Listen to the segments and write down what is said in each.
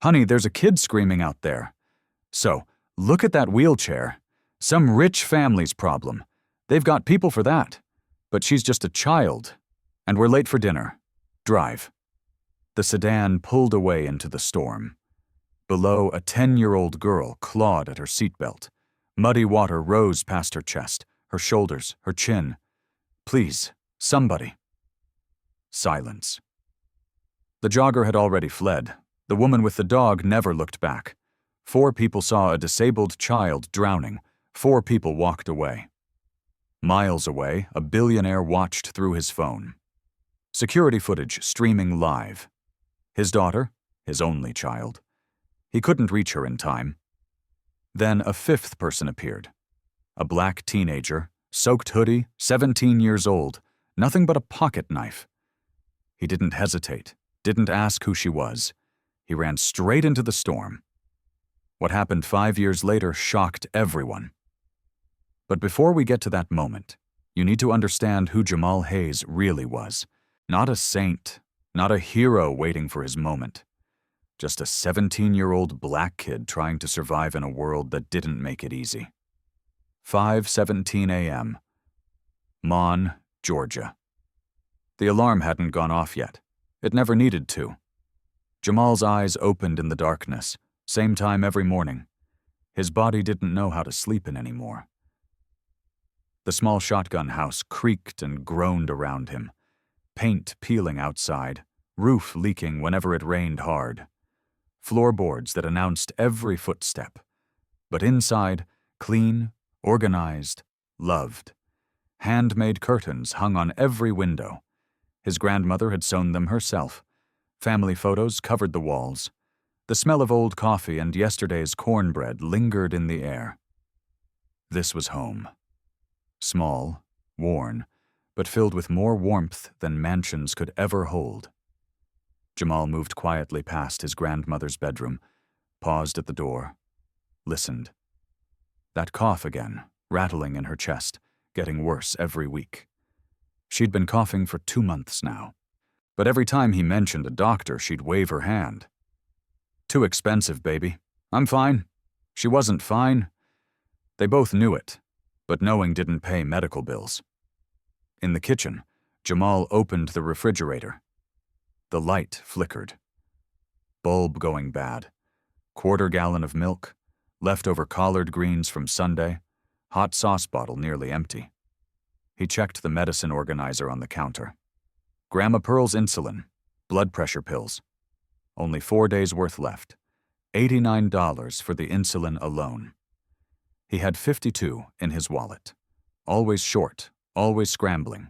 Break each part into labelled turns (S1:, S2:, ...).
S1: Honey, there's a kid screaming out there. So, look at that wheelchair. Some rich family's problem. They've got people for that. But she's just a child. And we're late for dinner. Drive. The sedan pulled away into the storm. Below, a 10-year-old girl clawed at her seatbelt. Muddy water rose past her chest, her shoulders, her chin. Please, somebody. Silence. The jogger had already fled. The woman with the dog never looked back. 4 people saw a disabled child drowning. 4 people walked away. Miles away, a billionaire watched through his phone. Security footage streaming live. His daughter, his only child. He couldn't reach her in time. Then a 5th person appeared. A black teenager, soaked hoodie, 17 years old, nothing but a pocket knife. He didn't hesitate, didn't ask who she was. He ran straight into the storm. What happened 5 years later shocked everyone. But before we get to that moment, you need to understand who Jamal Hayes really was. Not a saint, not a hero waiting for his moment. Just a 17-year-old black kid trying to survive in a world that didn't make it easy. 5:17 a.m. Mon, Georgia. The alarm hadn't gone off yet. It never needed to. Jamal's eyes opened in the darkness, same time every morning. His body didn't know how to sleep in anymore. The small shotgun house creaked and groaned around him. Paint peeling outside, roof leaking whenever it rained hard. Floorboards that announced every footstep. But inside, clean, organized, loved. Handmade curtains hung on every window. His grandmother had sewn them herself. Family photos covered the walls. The smell of old coffee and yesterday's cornbread lingered in the air. This was home. Small, worn, but filled with more warmth than mansions could ever hold. Jamal moved quietly past his grandmother's bedroom, paused at the door, listened. That cough again, rattling in her chest, getting worse every week. She'd been coughing for 2 months now. But every time he mentioned a doctor, she'd wave her hand. Too expensive, baby. I'm fine. She wasn't fine. They both knew it, but knowing didn't pay medical bills. In the kitchen, Jamal opened the refrigerator. The light flickered. Bulb going bad. 1/4 gallon of milk, leftover collard greens from Sunday, hot sauce bottle nearly empty. He checked the medicine organizer on the counter. Grandma Pearl's insulin, blood pressure pills. Only 4 days' worth left. $89 for the insulin alone. He had $52 in his wallet. Always short, always scrambling.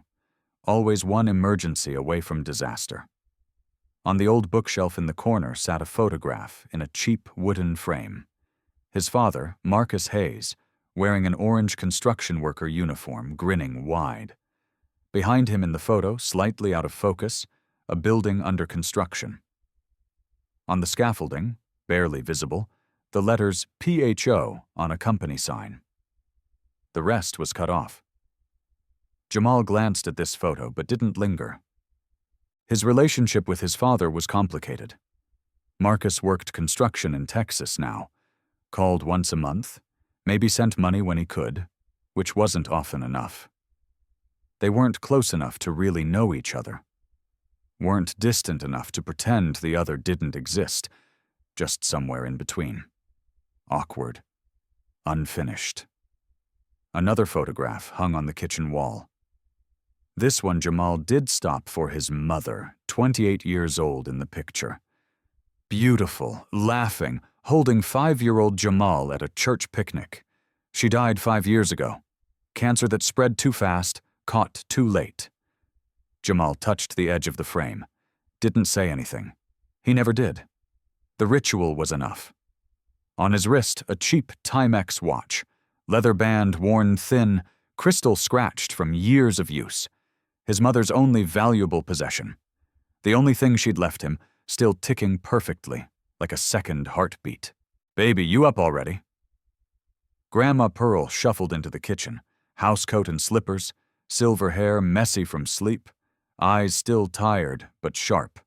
S1: Always one emergency away from disaster. On the old bookshelf in the corner sat a photograph in a cheap wooden frame. His father, Marcus Hayes, wearing an orange construction worker uniform, grinning wide. Behind him in the photo, slightly out of focus, a building under construction. On the scaffolding, barely visible, the letters PHO on a company sign. The rest was cut off. Jamal glanced at this photo but didn't linger. His relationship with his father was complicated. Marcus worked construction in Texas now, called once a month, maybe sent money when he could, which wasn't often enough. They weren't close enough to really know each other. Weren't distant enough to pretend the other didn't exist, just somewhere in between. Awkward. Unfinished. Another photograph hung on the kitchen wall. This one Jamal did stop for his mother, 28 years old in the picture. Beautiful, laughing, holding 5-year-old Jamal at a church picnic. She died 5 years ago. Cancer that spread too fast, caught too late. Jamal touched the edge of the frame. Didn't say anything. He never did. The ritual was enough. On his wrist, a cheap Timex watch. Leather band worn thin, crystal scratched from years of use. His mother's only valuable possession. The only thing she'd left him, still ticking perfectly, like a second heartbeat. Baby, you up already? Grandma Pearl shuffled into the kitchen, housecoat and slippers, silver hair messy from sleep, eyes still tired but sharp.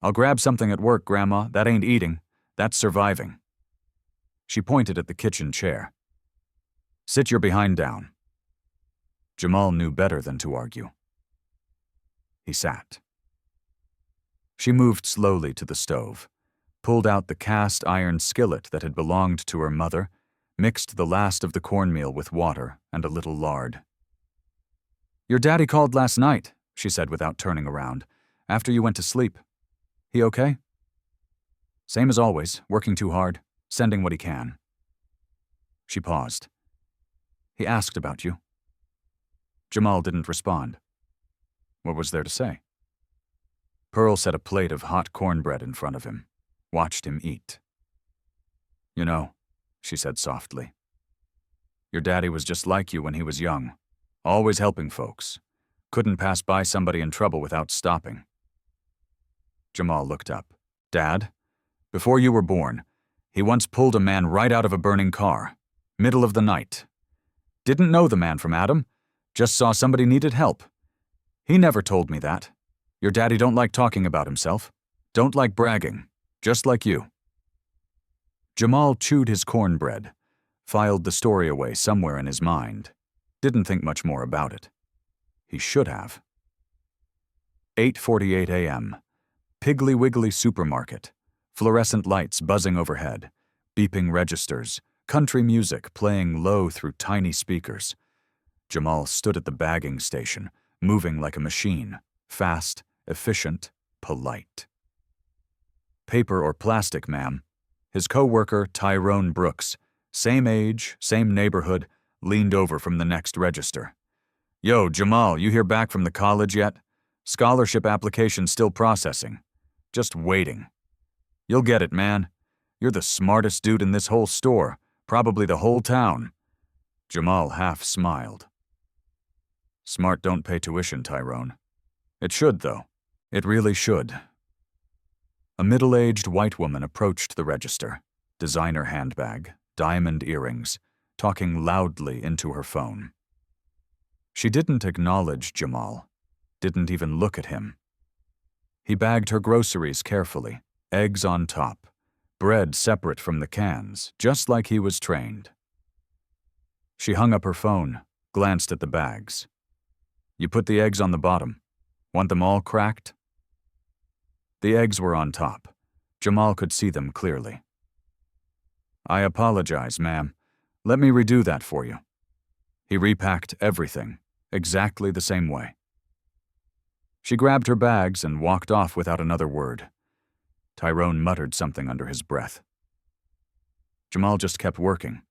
S1: I'll grab something at work, Grandma. That ain't eating. That's surviving. She pointed at the kitchen chair. Sit your behind down. Jamal knew better than to argue. He sat. She moved slowly to the stove, pulled out the cast iron skillet that had belonged to her mother, mixed the last of the cornmeal with water and a little lard. Your daddy called last night, she said without turning around, after you went to sleep. He okay? Same as always, working too hard, sending what he can. She paused. He asked about you. Jamal didn't respond. What was there to say? Pearl set a plate of hot cornbread in front of him, watched him eat. You know, she said softly, your daddy was just like you when he was young, always helping folks. Couldn't pass by somebody in trouble without stopping. Jamal looked up. Dad, before you were born, he once pulled a man right out of a burning car, middle of the night. Didn't know the man from Adam, just saw somebody needed help. He never told me that. Your daddy don't like talking about himself, don't like bragging, just like you. Jamal chewed his cornbread, filed the story away somewhere in his mind. Didn't think much more about it. He should have. 8:48 a.m. Piggly Wiggly supermarket. Fluorescent lights buzzing overhead. Beeping registers. Country music playing low through tiny speakers. Jamal stood at the bagging station, moving like a machine. Fast, efficient, polite. Paper or plastic, ma'am? His co-worker, Tyrone Brooks, same age, same neighborhood, leaned over from the next register. Yo, Jamal, you hear back from the college yet? Scholarship application still processing. Just waiting. You'll get it, man. You're the smartest dude in this whole store, probably the whole town. Jamal half smiled. Smart don't pay tuition, Tyrone. It should, though. It really should. A middle-aged white woman approached the register, designer handbag, diamond earrings, talking loudly into her phone. She didn't acknowledge Jamal, didn't even look at him. He bagged her groceries carefully, eggs on top, bread separate from the cans, just like he was trained. She hung up her phone, glanced at the bags. You put the eggs on the bottom. Want them all cracked? The eggs were on top. Jamal could see them clearly. I apologize, ma'am. Let me redo that for you. He repacked everything, exactly the same way. She grabbed her bags and walked off without another word. Tyrone muttered something under his breath. Jamal just kept working.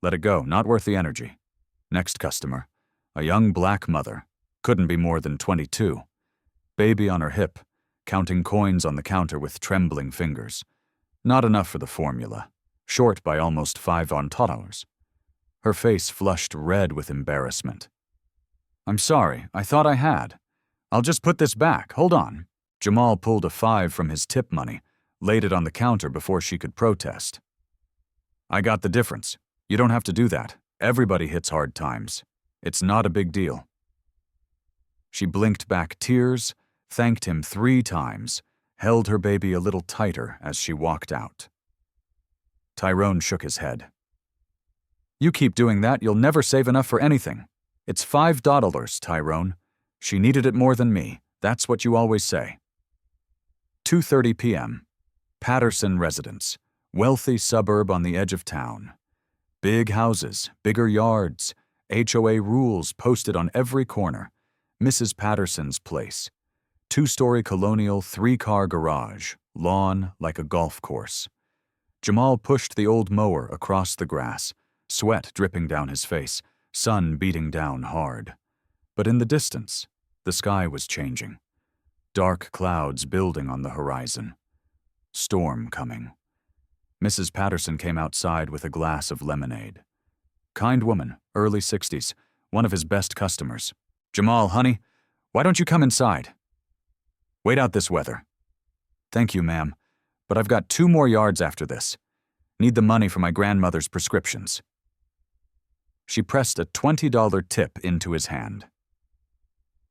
S1: Let it go, not worth the energy. Next customer. A young black mother. Couldn't be more than 22. Baby on her hip, counting coins on the counter with trembling fingers. Not enough for the formula. Short by almost $5. Her face flushed red with embarrassment. I'm sorry, I thought I had. I'll just put this back, hold on. Jamal pulled a $5 from his tip money, laid it on the counter before she could protest. I got the difference. You don't have to do that. Everybody hits hard times. It's not a big deal. She blinked back tears, thanked him 3 times, held her baby a little tighter as she walked out. Tyrone shook his head. You keep doing that, you'll never save enough for anything. It's $5, Tyrone. She needed it more than me. That's what you always say. 2:30 p.m. Patterson residence. Wealthy suburb on the edge of town. Big houses, bigger yards, HOA rules posted on every corner. Mrs. Patterson's place. 2-story colonial 3-car garage, lawn like a golf course. Jamal pushed the old mower across the grass, sweat dripping down his face, sun beating down hard. But in the distance, the sky was changing. Dark clouds building on the horizon. Storm coming. Mrs. Patterson came outside with a glass of lemonade. Kind woman, early 60s, one of his best customers. Jamal, honey, why don't you come inside? Wait out this weather. Thank you, ma'am, but I've got 2 more yards after this. Need the money for my grandmother's prescriptions. She pressed a $20 tip into his hand.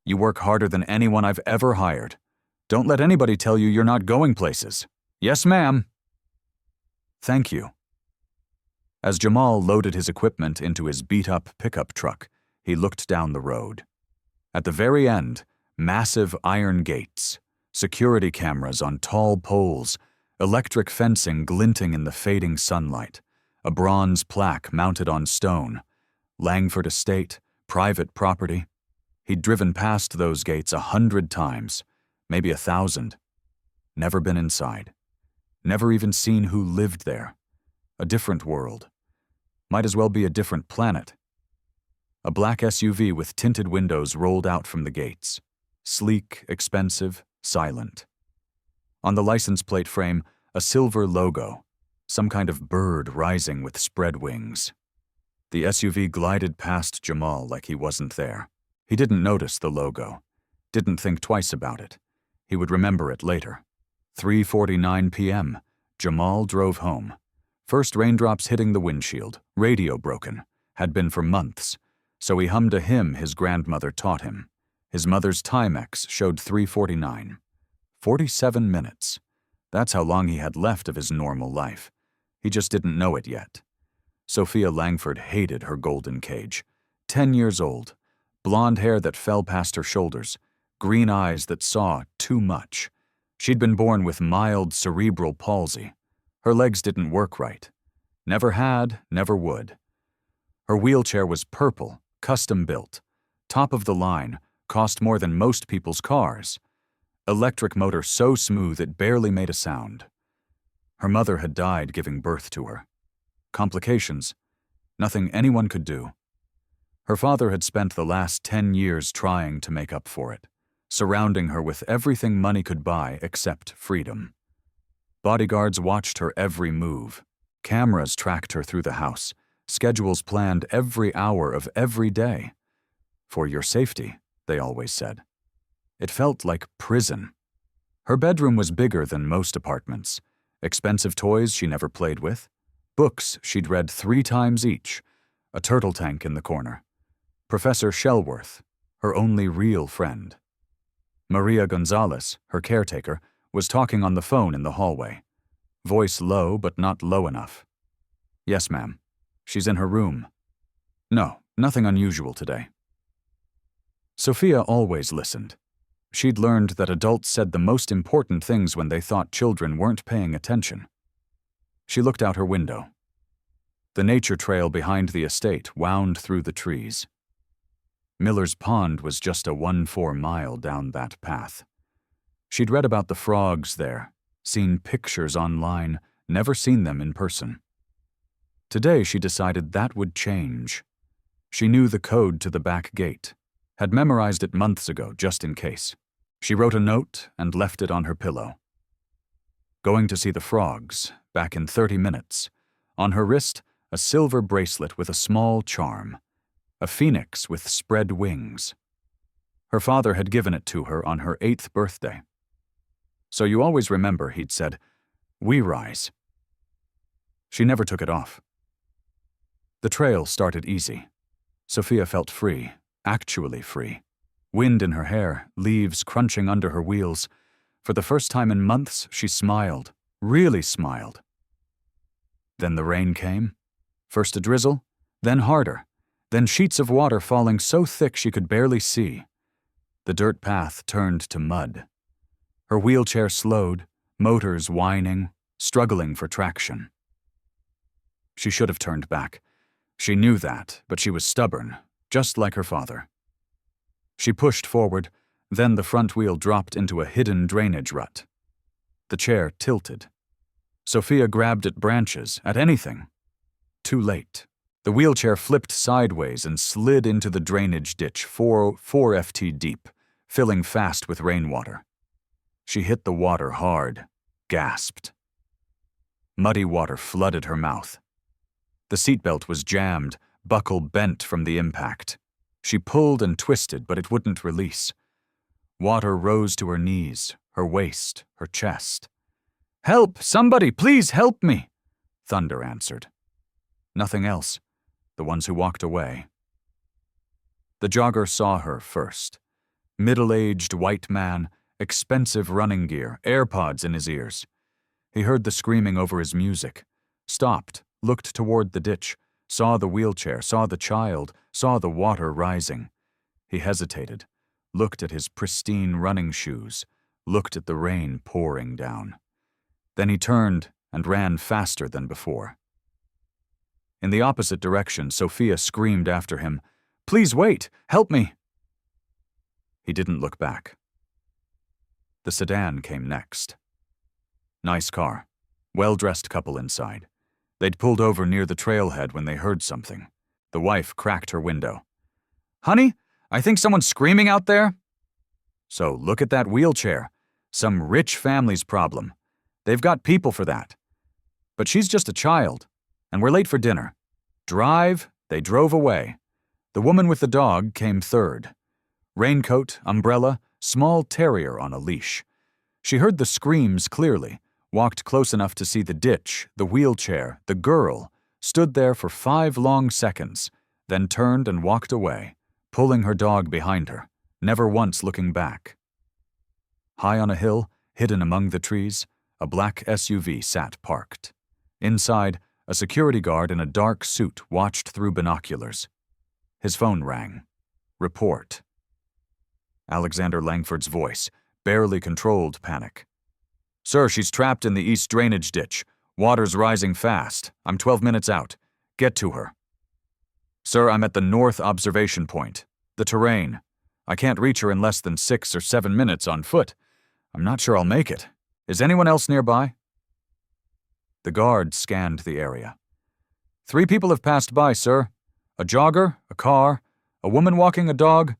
S1: You work harder than anyone I've ever hired. Don't let anybody tell you you're not going places. Yes, ma'am. Thank you. As Jamal loaded his equipment into his beat-up pickup truck, he looked down the road. At the very end, massive iron gates, security cameras on tall poles, electric fencing glinting in the fading sunlight, a bronze plaque mounted on stone, Langford Estate, private property. He'd driven past those gates 100 times, maybe 1,000. Never been inside. Never even seen who lived there. A different world. Might as well be a different planet. A black SUV with tinted windows rolled out from the gates. Sleek, expensive, silent. On the license plate frame, a silver logo, some kind of bird rising with spread wings. The SUV glided past Jamal like he wasn't there. He didn't notice the logo. Didn't think twice about it. He would remember it later. 3:49 p.m. Jamal drove home. First raindrops hitting the windshield, radio broken, had been for months, so he hummed a hymn his grandmother taught him. His mother's Timex showed 3:49. 47 minutes. That's how long he had left of his normal life. He just didn't know it yet. Sophia Langford hated her golden cage. 10 years old, blonde hair that fell past her shoulders, green eyes that saw too much. She'd been born with mild cerebral palsy. Her legs didn't work right. Never had, never would. Her wheelchair was purple, custom built. Top of the line, cost more than most people's cars. Electric motor so smooth it barely made a sound. Her mother had died giving birth to her. Complications. Nothing anyone could do. Her father had spent the last 10 years trying to make up for it, surrounding her with everything money could buy except freedom. Bodyguards watched her every move. Cameras tracked her through the house. Schedules planned every hour of every day. For your safety, they always said. It felt like prison. Her bedroom was bigger than most apartments. Expensive toys she never played with. Books she'd read 3 times each. A turtle tank in the corner. Professor Shellworth, her only real friend. Maria Gonzalez, her caretaker, was talking on the phone in the hallway. Voice low, but not low enough. Yes, ma'am. She's in her room. No, nothing unusual today. Sophia always listened. She'd learned that adults said the most important things when they thought children weren't paying attention. She looked out her window. The nature trail behind the estate wound through the trees. Miller's Pond was just a 1/4 mile down that path. She'd read about the frogs there, seen pictures online, never seen them in person. Today she decided that would change. She knew the code to the back gate, had memorized it months ago just in case. She wrote a note and left it on her pillow. Going to see the frogs, back in 30 minutes. On her wrist, a silver bracelet with a small charm. A phoenix with spread wings. Her father had given it to her on her 8th birthday. So you always remember, he'd said, we rise. She never took it off. The trail started easy. Sophia felt free, actually free. Wind in her hair, leaves crunching under her wheels. For the first time in months, she smiled, really smiled. Then the rain came. First a drizzle, then harder, then sheets of water falling so thick she could barely see. The dirt path turned to mud. Her wheelchair slowed, motors whining, struggling for traction. She should have turned back. She knew that, but she was stubborn, just like her father. She pushed forward, then the front wheel dropped into a hidden drainage rut. The chair tilted. Sophia grabbed at branches, at anything. Too late. The wheelchair flipped sideways and slid into the drainage ditch 4 FT deep, filling fast with rainwater. She hit the water hard, gasped. Muddy water flooded her mouth. The seatbelt was jammed, buckle bent from the impact. She pulled and twisted, but it wouldn't release. Water rose to her knees, her waist, her chest. "Help! Somebody, please help me!" Thunder answered. Nothing else. The ones who walked away. The jogger saw her first. Middle-aged white man, expensive running gear, AirPods in his ears. He heard the screaming over his music, stopped, looked toward the ditch, saw the wheelchair, saw the child, saw the water rising. He hesitated, looked at his pristine running shoes, looked at the rain pouring down. Then he turned and ran faster than before. In the opposite direction, Sophia screamed after him, "Please wait! Help me!" He didn't look back. The sedan came next. Nice car. Well-dressed couple inside. They'd pulled over near the trailhead when they heard something. The wife cracked her window. "Honey, I think someone's screaming out there." "So look at that wheelchair. Some rich family's problem. They've got people for that. But she's just a child, and we're late for dinner." Drive, they drove away. The woman with the dog came third. Raincoat, umbrella, small terrier on a leash. She heard the screams clearly, walked close enough to see the ditch, the wheelchair, the girl, stood there for 5 long seconds, then turned and walked away, pulling her dog behind her, never once looking back. High on a hill, hidden among the trees, a black SUV sat parked. Inside, a security guard in a dark suit watched through binoculars. His phone rang. Report. Alexander Langford's voice, barely controlled panic. "Sir, she's trapped in the east drainage ditch. Water's rising fast. I'm 12 minutes out. Get to her." "Sir, I'm at the north observation point. The terrain. I can't reach her in less than 6 or 7 minutes on foot. I'm not sure I'll make it. Is anyone else nearby?" The guard scanned the area. 3 people have passed by, sir. A jogger, a car, a woman walking a dog,"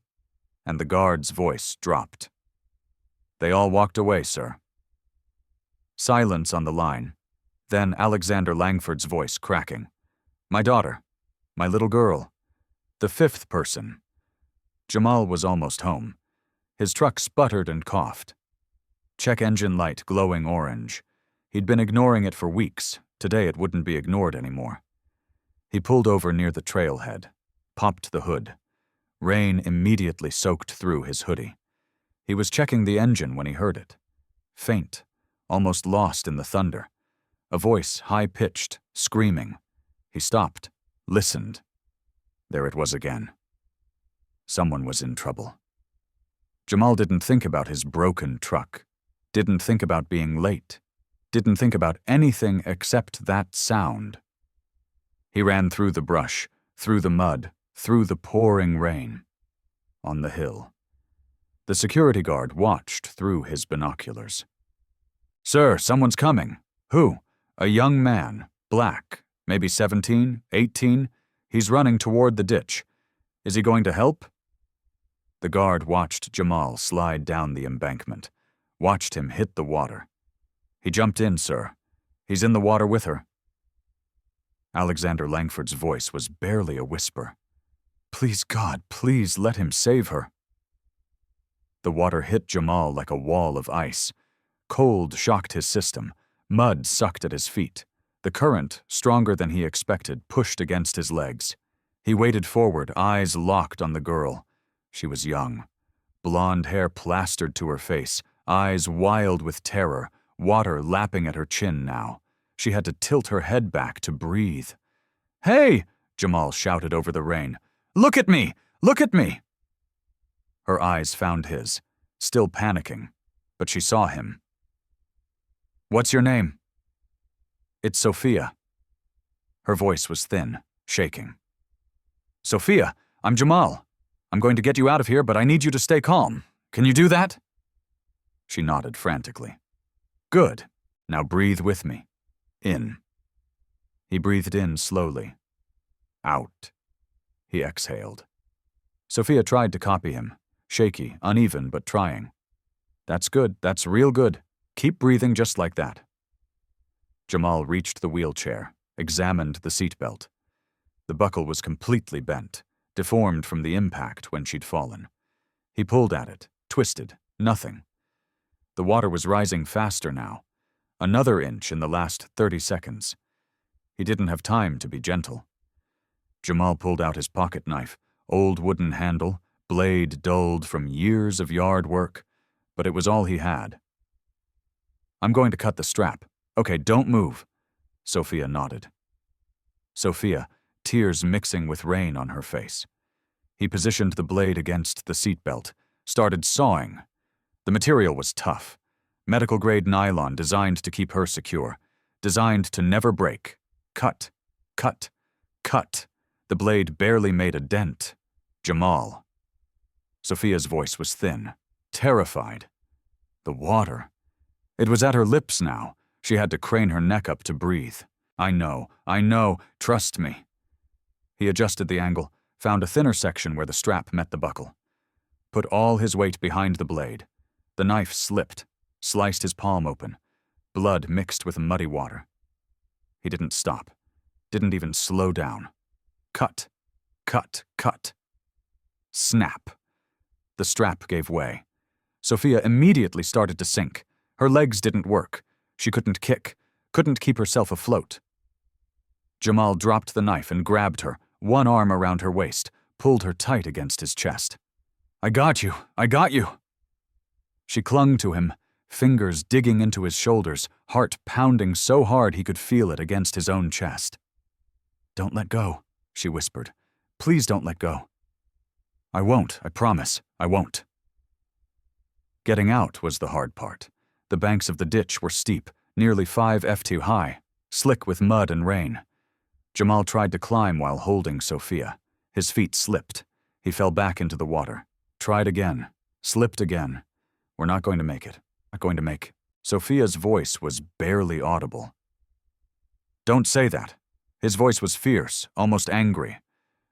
S1: and the guard's voice dropped. "They all walked away, sir." Silence on the line. Then Alexander Langford's voice cracking. "My daughter. My little girl. The 5th person." Jamal was almost home. His truck sputtered and coughed. Check engine light glowing orange. He'd been ignoring it for weeks. Today it wouldn't be ignored anymore. He pulled over near the trailhead, popped the hood. Rain immediately soaked through his hoodie. He was checking the engine when he heard it. Faint, almost lost in the thunder. A voice high-pitched, screaming. He stopped, listened. There it was again. Someone was in trouble. Jamal didn't think about his broken truck, didn't think about being late, didn't think about anything except that sound. He ran through the brush, through the mud, through the pouring rain. On the hill. The security guard watched through his binoculars. "Sir, someone's coming." "Who?" "A young man, black, maybe 17, 18. He's running toward the ditch. Is he going to help?" The guard watched Jamal slide down the embankment, watched him hit the water. "He jumped in, sir. He's in the water with her." Alexander Langford's voice was barely a whisper. "Please, God, please let him save her." The water hit Jamal like a wall of ice. Cold shocked his system. Mud sucked at his feet. The current, stronger than he expected, pushed against his legs. He waded forward, eyes locked on the girl. She was young. Blonde hair plastered to her face, eyes wild with terror, water lapping at her chin now. She had to tilt her head back to breathe. "Hey!" Jamal shouted over the rain. "Look at me! Look at me!" Her eyes found his, still panicking, but she saw him. "What's your name?" "It's Sophia." Her voice was thin, shaking. "Sophia, I'm Jamal. I'm going to get you out of here, but I need you to stay calm. Can you do that?" She nodded frantically. "Good. Now breathe with me. In." He breathed in slowly. Out. He exhaled. Sophia tried to copy him, shaky, uneven, but trying. "That's good. That's real good. Keep breathing just like that." Jamal reached the wheelchair, examined the seatbelt. The buckle was completely bent, deformed from the impact when she'd fallen. He pulled at it, twisted, nothing. The water was rising faster now, another inch in the last 30 seconds. He didn't have time to be gentle. Jamal pulled out his pocket knife, old wooden handle, blade dulled from years of yard work, but it was all he had. "I'm going to cut the strap. Okay, don't move." Sophia nodded. Sophia, tears mixing with rain on her face. He positioned the blade against the seatbelt, started sawing. The material was tough. Medical-grade nylon designed to keep her secure, designed to never break. Cut, cut, cut. The blade barely made a dent. Jamal. Sophia's voice was thin, terrified. The water. It was at her lips now. She had to crane her neck up to breathe. I know, trust me." He adjusted the angle, found a thinner section where the strap met the buckle. Put all his weight behind the blade. The knife slipped, sliced his palm open. Blood mixed with muddy water. He didn't stop, didn't even slow down. Cut, cut, cut. Snap. The strap gave way. Sophia immediately started to sink. Her legs didn't work. She couldn't kick, couldn't keep herself afloat. Jamal dropped the knife and grabbed her, one arm around her waist, pulled her tight against his chest. I got you. She clung to him, fingers digging into his shoulders, heart pounding so hard he could feel it against his own chest. "Don't let go," she whispered. "Please don't let go." "I won't, I promise, I won't." Getting out was the hard part. The banks of the ditch were steep, nearly 5 feet high, slick with mud and rain. Jamal tried to climb while holding Sophia. His feet slipped. He fell back into the water. Tried again. Slipped again. "We're not going to make it. Not going to make." Sophia's voice was barely audible. "Don't say that." His voice was fierce, almost angry.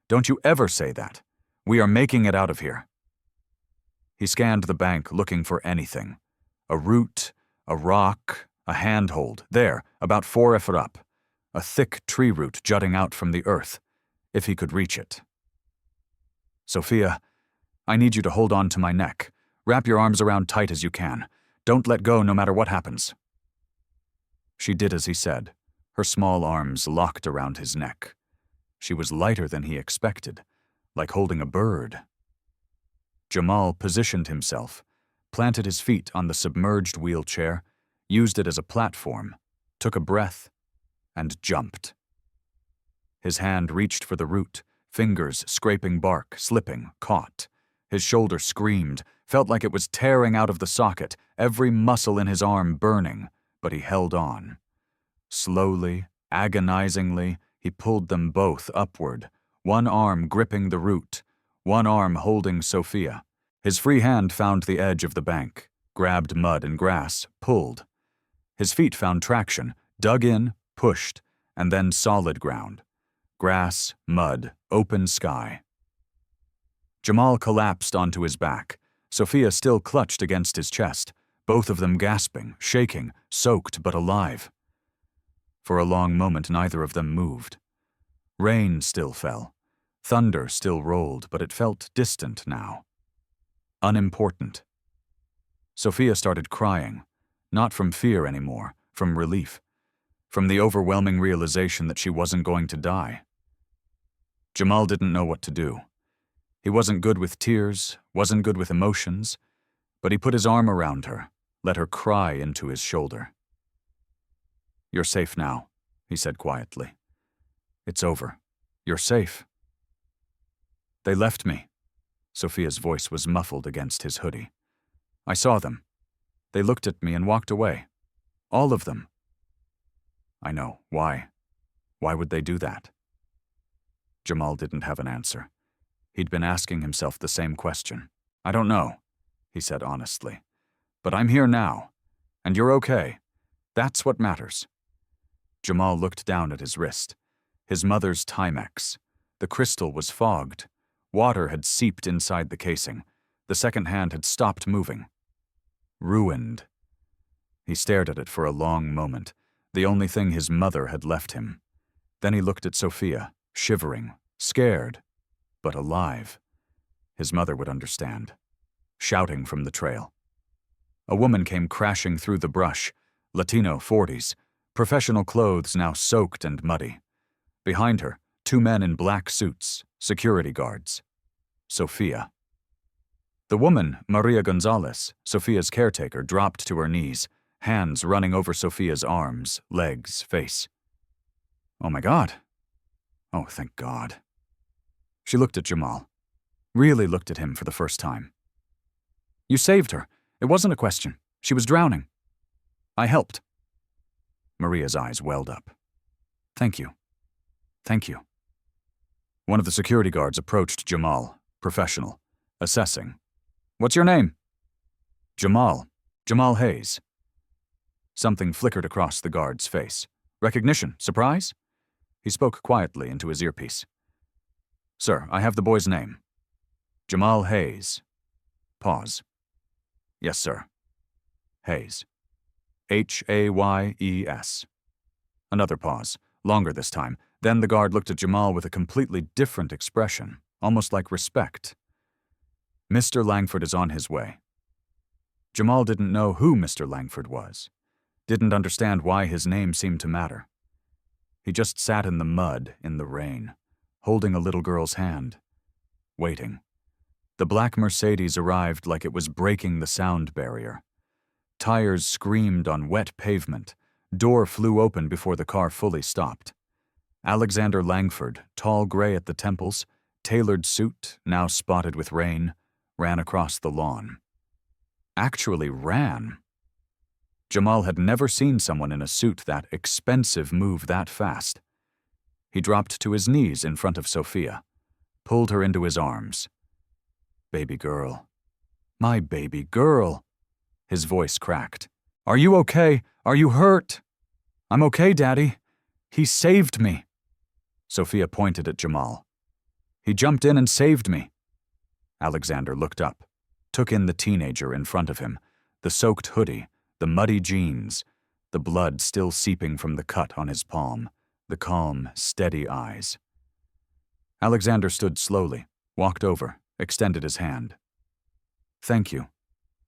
S1: "Don't you ever say that. We are making it out of here." He scanned the bank looking for anything. A root, a rock, a handhold, there, about 4 feet up. A thick tree root jutting out from the earth, if he could reach it. "Sophia, I need you to hold on to my neck. Wrap your arms around tight as you can. Don't let go no matter what happens." She did as he said, her small arms locked around his neck. She was lighter than he expected, like holding a bird. Jamal positioned himself, planted his feet on the submerged wheelchair, used it as a platform, took a breath, and jumped. His hand reached for the root, fingers scraping bark, slipping, caught. His shoulder screamed, felt like it was tearing out of the socket, every muscle in his arm burning, but he held on. Slowly, agonizingly, he pulled them both upward, one arm gripping the root, one arm holding Sophia. His free hand found the edge of the bank, grabbed mud and grass, pulled. His feet found traction, dug in, pushed, and then solid ground. Grass, mud, open sky. Jamal collapsed onto his back. Sophia still clutched against his chest, both of them gasping, shaking, soaked but alive. For a long moment neither of them moved. Rain still fell. Thunder still rolled, but it felt distant now. Unimportant. Sophia started crying, not from fear anymore, from relief, from the overwhelming realization that she wasn't going to die. Jamal didn't know what to do. He wasn't good with tears, wasn't good with emotions, but he put his arm around her, let her cry into his shoulder. "You're safe now," he said quietly. "It's over. You're safe." "They left me." Sophia's voice was muffled against his hoodie. "I saw them. They looked at me and walked away. All of them." "I know. Why? Why would they do that?" Jamal didn't have an answer. He'd been asking himself the same question. "I don't know," he said honestly. "But I'm here now, and you're okay. That's what matters." Jamal looked down at his wrist. His mother's Timex. The crystal was fogged. Water had seeped inside the casing. The second hand had stopped moving. Ruined. He stared at it for a long moment, the only thing his mother had left him. Then he looked at Sophia, shivering, scared, but alive. His mother would understand. Shouting from the trail. A woman came crashing through the brush, Latino 40s, professional clothes now soaked and muddy. Behind her, 2 men in black suits, security guards. Sophia. The woman, Maria Gonzalez, Sophia's caretaker, dropped to her knees, hands running over Sophia's arms, legs, face. Oh my God. Oh, thank God. She looked at Jamal. Really looked at him for the first time. You saved her. It wasn't a question. She was drowning. I helped. Maria's eyes welled up. Thank you. Thank you. One of the security guards approached Jamal, professional, assessing. What's your name? Jamal. Jamal Hayes. Something flickered across the guard's face. Recognition? Surprise? He spoke quietly into his earpiece. Sir, I have the boy's name. Jamal Hayes. Pause. Yes, sir. Hayes. Hayes. Another pause, longer this time. Then the guard looked at Jamal with a completely different expression, almost like respect. Mr. Langford is on his way. Jamal didn't know who Mr. Langford was, didn't understand why his name seemed to matter. He just sat in the mud in the rain, holding a little girl's hand, waiting. The black Mercedes arrived like it was breaking the sound barrier. Tires screamed on wet pavement. Door flew open before the car fully stopped. Alexander Langford, tall gray at the temples, tailored suit, now spotted with rain, ran across the lawn. Actually ran. Jamal had never seen someone in a suit that expensive move that fast. He dropped to his knees in front of Sophia, pulled her into his arms. Baby girl. My baby girl. His voice cracked. Are you okay? Are you hurt? I'm okay, Daddy. He saved me. Sophia pointed at Jamal. He jumped in and saved me. Alexander looked up, took in the teenager in front of him, the soaked hoodie, the muddy jeans, the blood still seeping from the cut on his palm, the calm, steady eyes. Alexander stood slowly, walked over, extended his hand. Thank you.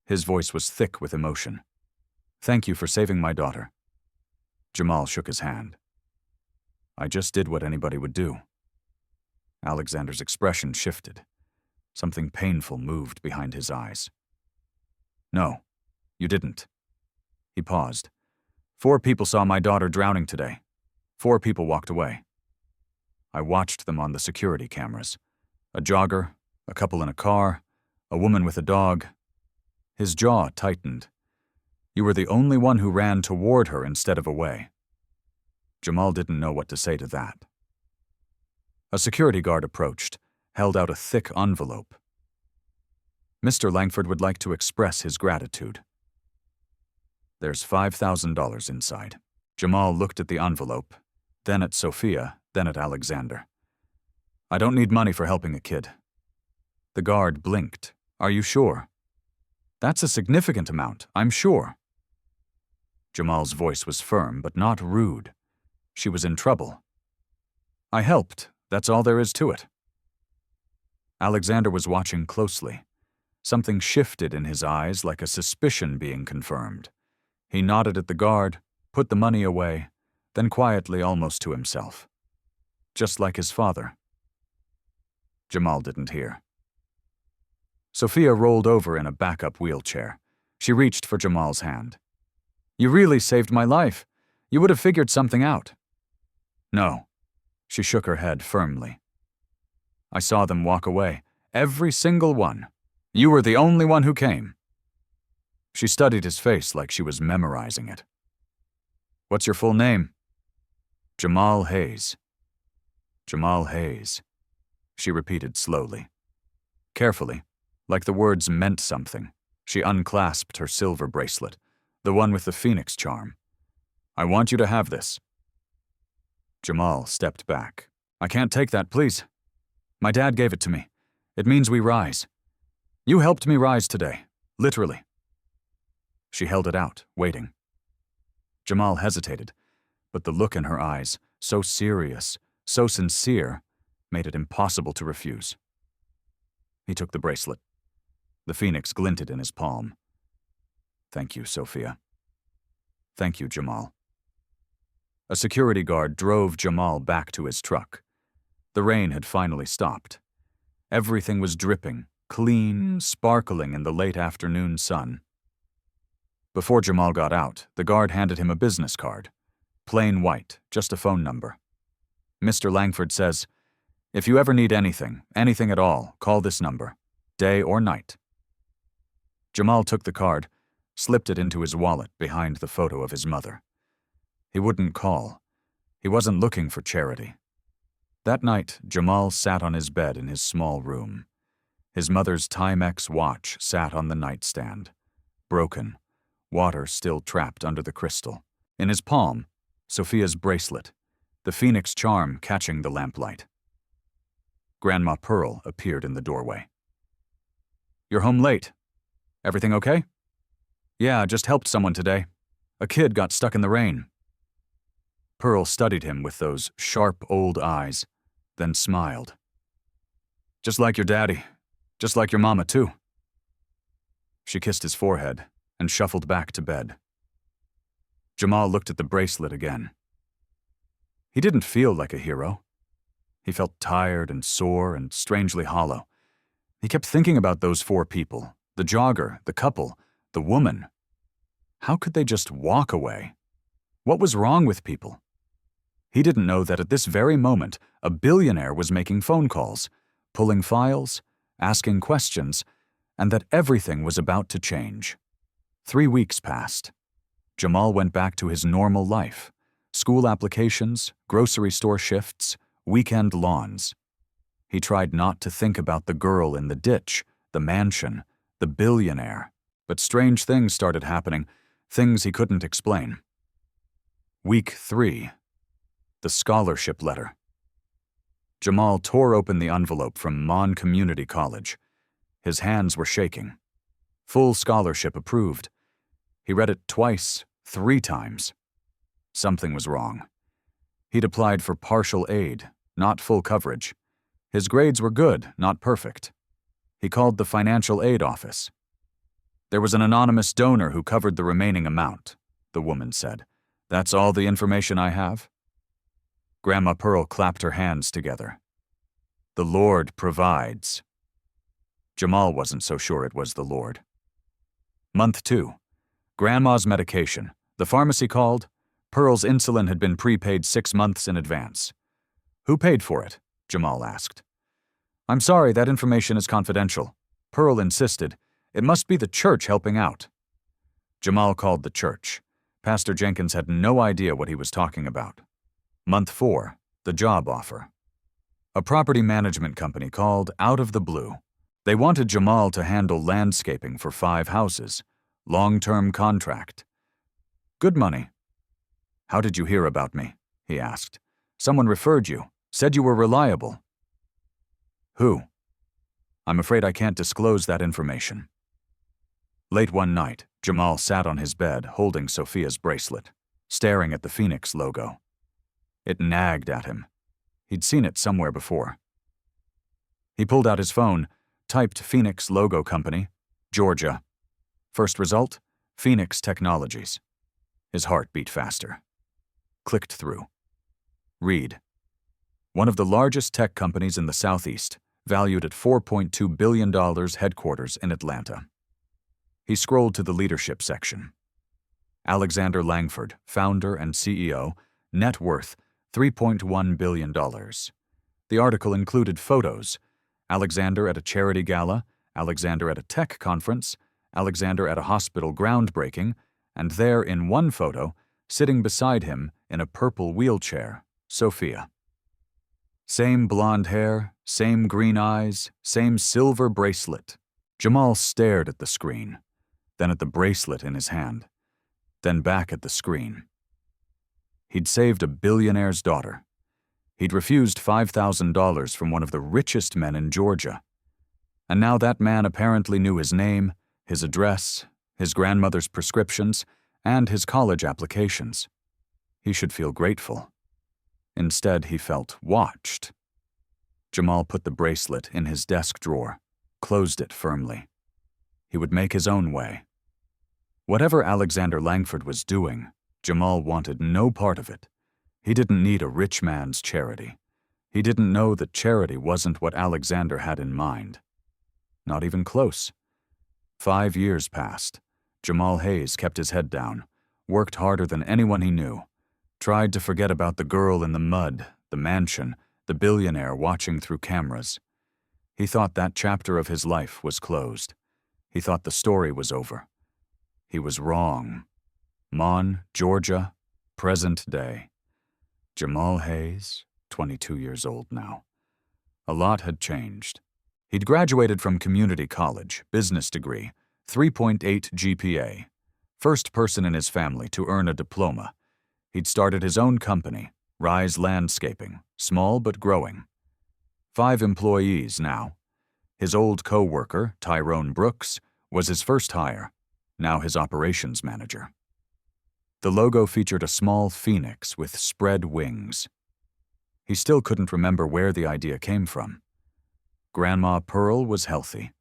S1: His voice was thick with emotion. Thank you for saving my daughter. Jamal shook his hand. I just did what anybody would do. Alexander's expression shifted. Something painful moved behind his eyes. No, you didn't. He paused. 4 people saw my daughter drowning today. 4 people walked away. I watched them on the security cameras. A jogger, a couple in a car, a woman with a dog. His jaw tightened. You were the only one who ran toward her instead of away. Jamal didn't know what to say to that. A security guard approached, held out a thick envelope. Mr. Langford would like to express his gratitude. There's $5,000 inside. Jamal looked at the envelope, then at Sophia, then at Alexander. I don't need money for helping a kid. The guard blinked. Are you sure? That's a significant amount, I'm sure. Jamal's voice was firm, but not rude. She was in trouble. I helped, that's all there is to it. Alexander was watching closely. Something shifted in his eyes like a suspicion being confirmed. He nodded at the guard, put the money away, then quietly almost to himself. Just like his father. Jamal didn't hear. Sophia rolled over in a backup wheelchair. She reached for Jamal's hand. You really saved my life. You would have figured something out. No. She shook her head firmly. I saw them walk away. Every single one. You were the only one who came. She studied his face like she was memorizing it. What's your full name? Jamal Hayes. Jamal Hayes. She repeated slowly. Carefully, like the words meant something, she unclasped her silver bracelet, the one with the phoenix charm. I want you to have this. Jamal stepped back. I can't take that, please. My dad gave it to me. It means we rise. You helped me rise today, literally. She held it out, waiting. Jamal hesitated, but the look in her eyes, so serious, so sincere, made it impossible to refuse. He took the bracelet. The phoenix glinted in his palm. Thank you, Sophia. Thank you, Jamal. A security guard drove Jamal back to his truck. The rain had finally stopped. Everything was dripping, clean, sparkling in the late afternoon sun. Before Jamal got out, the guard handed him a business card. Plain white, just a phone number. Mr. Langford says, "If you ever need anything at all, call this number, day or night." Jamal took the card, slipped it into his wallet behind the photo of his mother. He wouldn't call. He wasn't looking for charity. That night, Jamal sat on his bed in his small room. His mother's Timex watch sat on the nightstand, broken, water still trapped under the crystal. In his palm, Sophia's bracelet, the phoenix charm catching the lamplight. Grandma Pearl appeared in the doorway. "You're home late. Everything okay?" "Yeah, just helped someone today. A kid got stuck in the rain." Pearl studied him with those sharp old eyes, then smiled. "Just like your daddy. Just like your mama, too." She kissed his forehead and shuffled back to bed. Jamal looked at the bracelet again. He didn't feel like a hero. He felt tired and sore and strangely hollow. He kept thinking about those 4 people, the jogger, the couple, the woman. How could they just walk away? What was wrong with people? He didn't know that at this very moment, a billionaire was making phone calls, pulling files, asking questions, and that everything was about to change. 3 weeks passed. Jamal went back to his normal life: school applications, grocery store shifts, weekend lawns. He tried not to think about the girl in the ditch, the mansion, the billionaire, but strange things started happening, things he couldn't explain. Week 3. The scholarship letter. Jamal tore open the envelope from Mon Community College. His hands were shaking. Full scholarship approved. He read it twice, 3 times. Something was wrong. He'd applied for partial aid, not full coverage. His grades were good, not perfect. He called the financial aid office. "There was an anonymous donor who covered the remaining amount," the woman said. "That's all the information I have." Grandma Pearl clapped her hands together. "The Lord provides." Jamal wasn't so sure it was the Lord. Month 2. Grandma's medication. The pharmacy called. Pearl's insulin had been prepaid 6 months in advance. "Who paid for it?" Jamal asked. "I'm sorry, that information is confidential." Pearl insisted. "It must be the church helping out." Jamal called the church. Pastor Jenkins had no idea what he was talking about. Month 4. The job offer. A property management company called out of the blue. They wanted Jamal to handle landscaping for 5 houses. Long-term contract. Good money. "How did you hear about me?" he asked. "Someone referred you, said you were reliable." "Who?" "I'm afraid I can't disclose that information." Late one night, Jamal sat on his bed holding Sophia's bracelet, staring at the Phoenix logo. It nagged at him. He'd seen it somewhere before. He pulled out his phone, typed Phoenix Logo Company, Georgia. First result, Phoenix Technologies. His heart beat faster. Clicked through. Read. One of the largest tech companies in the Southeast, valued at $4.2 billion, headquarters in Atlanta. He scrolled to the leadership section. Alexander Langford, founder and CEO, net worth $3.1 billion. The article included photos: Alexander at a charity gala, Alexander at a tech conference, Alexander at a hospital groundbreaking, and there in one photo, sitting beside him in a purple wheelchair, Sophia. Same blonde hair, same green eyes, same silver bracelet. Jamal stared at the screen, then at the bracelet in his hand, then back at the screen. He'd saved a billionaire's daughter. He'd refused $5,000 from one of the richest men in Georgia. And now that man apparently knew his name, his address, his grandmother's prescriptions, and his college applications. He should feel grateful. Instead, he felt watched. Jamal put the bracelet in his desk drawer, closed it firmly. He would make his own way. Whatever Alexander Langford was doing, Jamal wanted no part of it. He didn't need a rich man's charity. He didn't know that charity wasn't what Alexander had in mind. Not even close. 5 years passed. Jamal Hayes kept his head down, worked harder than anyone he knew, tried to forget about the girl in the mud, the mansion, the billionaire watching through cameras. He thought that chapter of his life was closed. He thought the story was over. He was wrong. Mon, Georgia, present day. Jamal Hayes, 22 years old now. A lot had changed. He'd graduated from community college, business degree, 3.8 GPA. First person in his family to earn a diploma. He'd started his own company, Rise Landscaping, small but growing. 5 employees now. His old co-worker, Tyrone Brooks, was his first hire, now his operations manager. The logo featured a small phoenix with spread wings. He still couldn't remember where the idea came from. Grandma Pearl was healthy.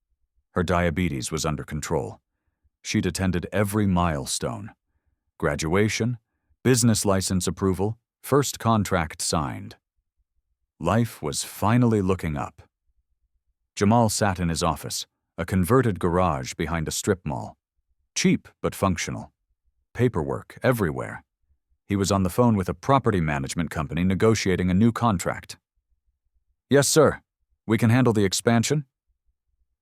S1: Her diabetes was under control. She'd attended every milestone. Graduation, business license approval, first contract signed. Life was finally looking up. Jamal sat in his office, a converted garage behind a strip mall. Cheap but functional. Paperwork everywhere. He was on the phone with a property management company negotiating a new contract. "Yes, sir. We can handle the expansion.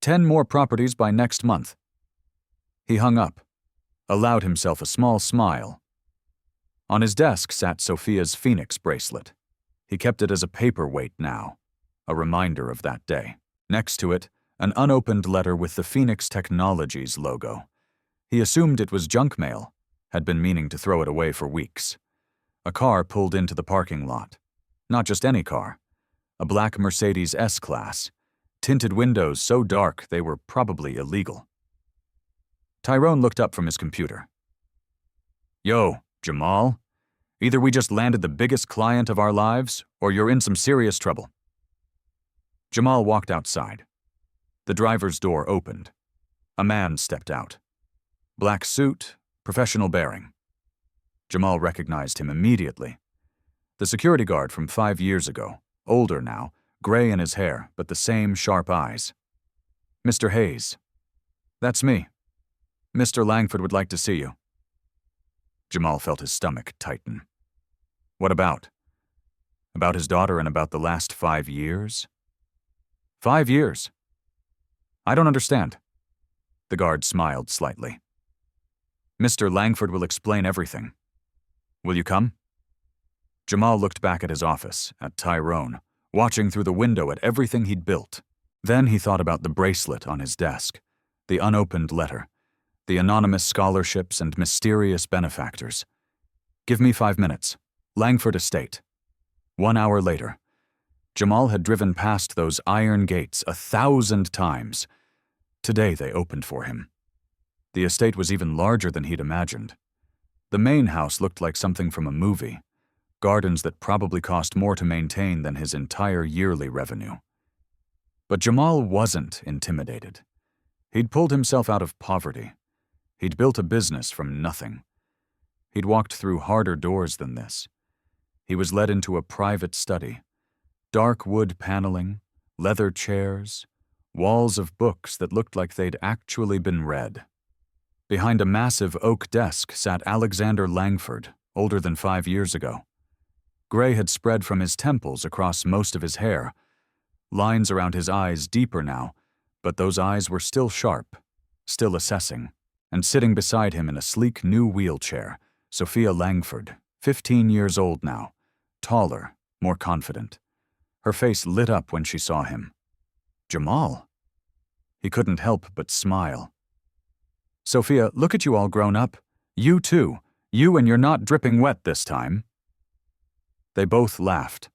S1: 10 more properties by next month." He hung up, allowed himself a small smile. On his desk sat Sophia's Phoenix bracelet. He kept it as a paperweight now, a reminder of that day. Next to it, an unopened letter with the Phoenix Technologies logo. He assumed it was junk mail, had been meaning to throw it away for weeks. A car pulled into the parking lot. Not just any car. A black Mercedes S-Class. Tinted windows so dark they were probably illegal. Tyrone looked up from his computer. "Yo, Jamal. Either we just landed the biggest client of our lives, or you're in some serious trouble." Jamal walked outside. The driver's door opened. A man stepped out. Black suit, professional bearing. Jamal recognized him immediately. The security guard from 5 years ago, older now, gray in his hair, but the same sharp eyes. "Mr. Hayes." "That's me. Mr. Langford would like to see you." Jamal felt his stomach tighten. "What about? About his daughter and about the last 5 years?" 5 years? I don't understand." The guard smiled slightly. "Mr. Langford will explain everything. Will you come?" Jamal looked back at his office, at Tyrone, watching through the window at everything he'd built. Then he thought about the bracelet on his desk, the unopened letter, the anonymous scholarships and mysterious benefactors. "Give me 5 minutes. Langford Estate." 1 hour later, Jamal had driven past those iron gates 1,000 times. Today they opened for him. The estate was even larger than he'd imagined. The main house looked like something from a movie, gardens that probably cost more to maintain than his entire yearly revenue. But Jamal wasn't intimidated. He'd pulled himself out of poverty. He'd built a business from nothing. He'd walked through harder doors than this. He was led into a private study. Dark wood paneling, leather chairs, walls of books that looked like they'd actually been read. Behind a massive oak desk sat Alexander Langford, older than 5 years ago. Gray had spread from his temples across most of his hair, lines around his eyes deeper now, but those eyes were still sharp, still assessing, and sitting beside him in a sleek new wheelchair, Sophia Langford, 15 years old now, taller, more confident. Her face lit up when she saw him. Jamal? He couldn't help but smile. "Sophia, look at you all grown up. You too. You and you're not dripping wet this time." They both laughed.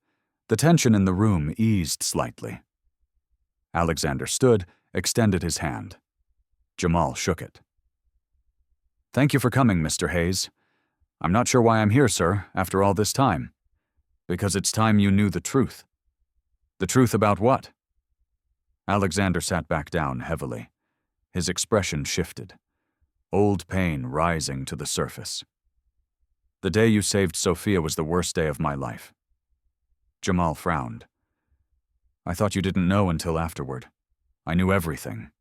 S1: The tension in the room eased slightly. Alexander stood, extended his hand. Jamal shook it. "Thank you for coming, Mr. Hayes. I'm not sure why I'm here, sir, after all this time. Because it's time you knew the truth." "The truth about what?" Alexander sat back down heavily. His expression shifted. Old pain rising to the surface. "The day you saved Sophia was the worst day of my life." Jamal frowned. "I thought you didn't know until afterward." I knew everything.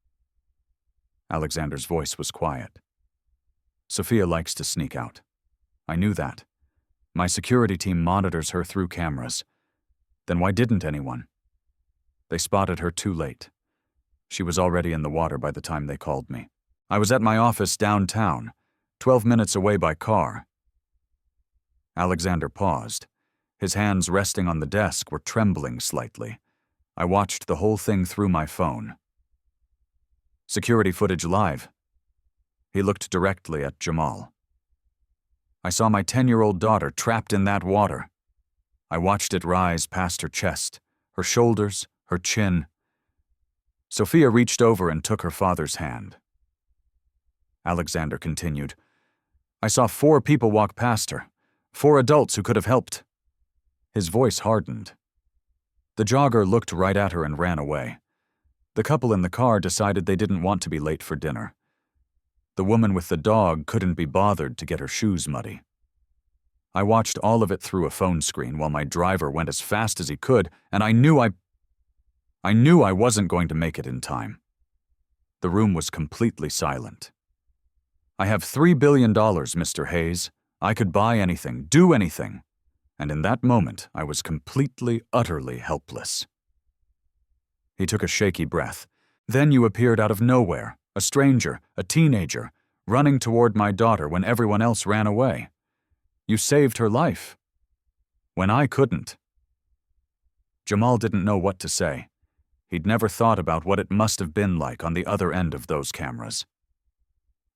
S1: Alexander's voice was quiet. Sophia likes to sneak out. I knew that. My security team monitors her through cameras. Then why didn't anyone? They spotted her too late. She was already in the water by the time they called me. I was at my office downtown, 12 minutes away by car. Alexander paused. His hands resting on the desk were trembling slightly. I watched the whole thing through my phone. Security footage live. He looked directly at Jamal. I saw my 10-year-old daughter trapped in that water. I watched it rise past her chest, her shoulders, her chin. Sophia reached over and took her father's hand. Alexander continued, I saw 4 people walk past her, 4 adults who could have helped. His voice hardened. The jogger looked right at her and ran away. The couple in the car decided they didn't want to be late for dinner. The woman with the dog couldn't be bothered to get her shoes muddy. I watched all of it through a phone screen while my driver went as fast as he could, and I knew I wasn't going to make it in time. The room was completely silent. I have $3 billion, Mr. Hayes. I could buy anything, do anything. And in that moment, I was completely, utterly helpless. He took a shaky breath. Then you appeared out of nowhere, a stranger, a teenager, running toward my daughter when everyone else ran away. You saved her life. When I couldn't. Jamal didn't know what to say. He'd never thought about what it must have been like on the other end of those cameras.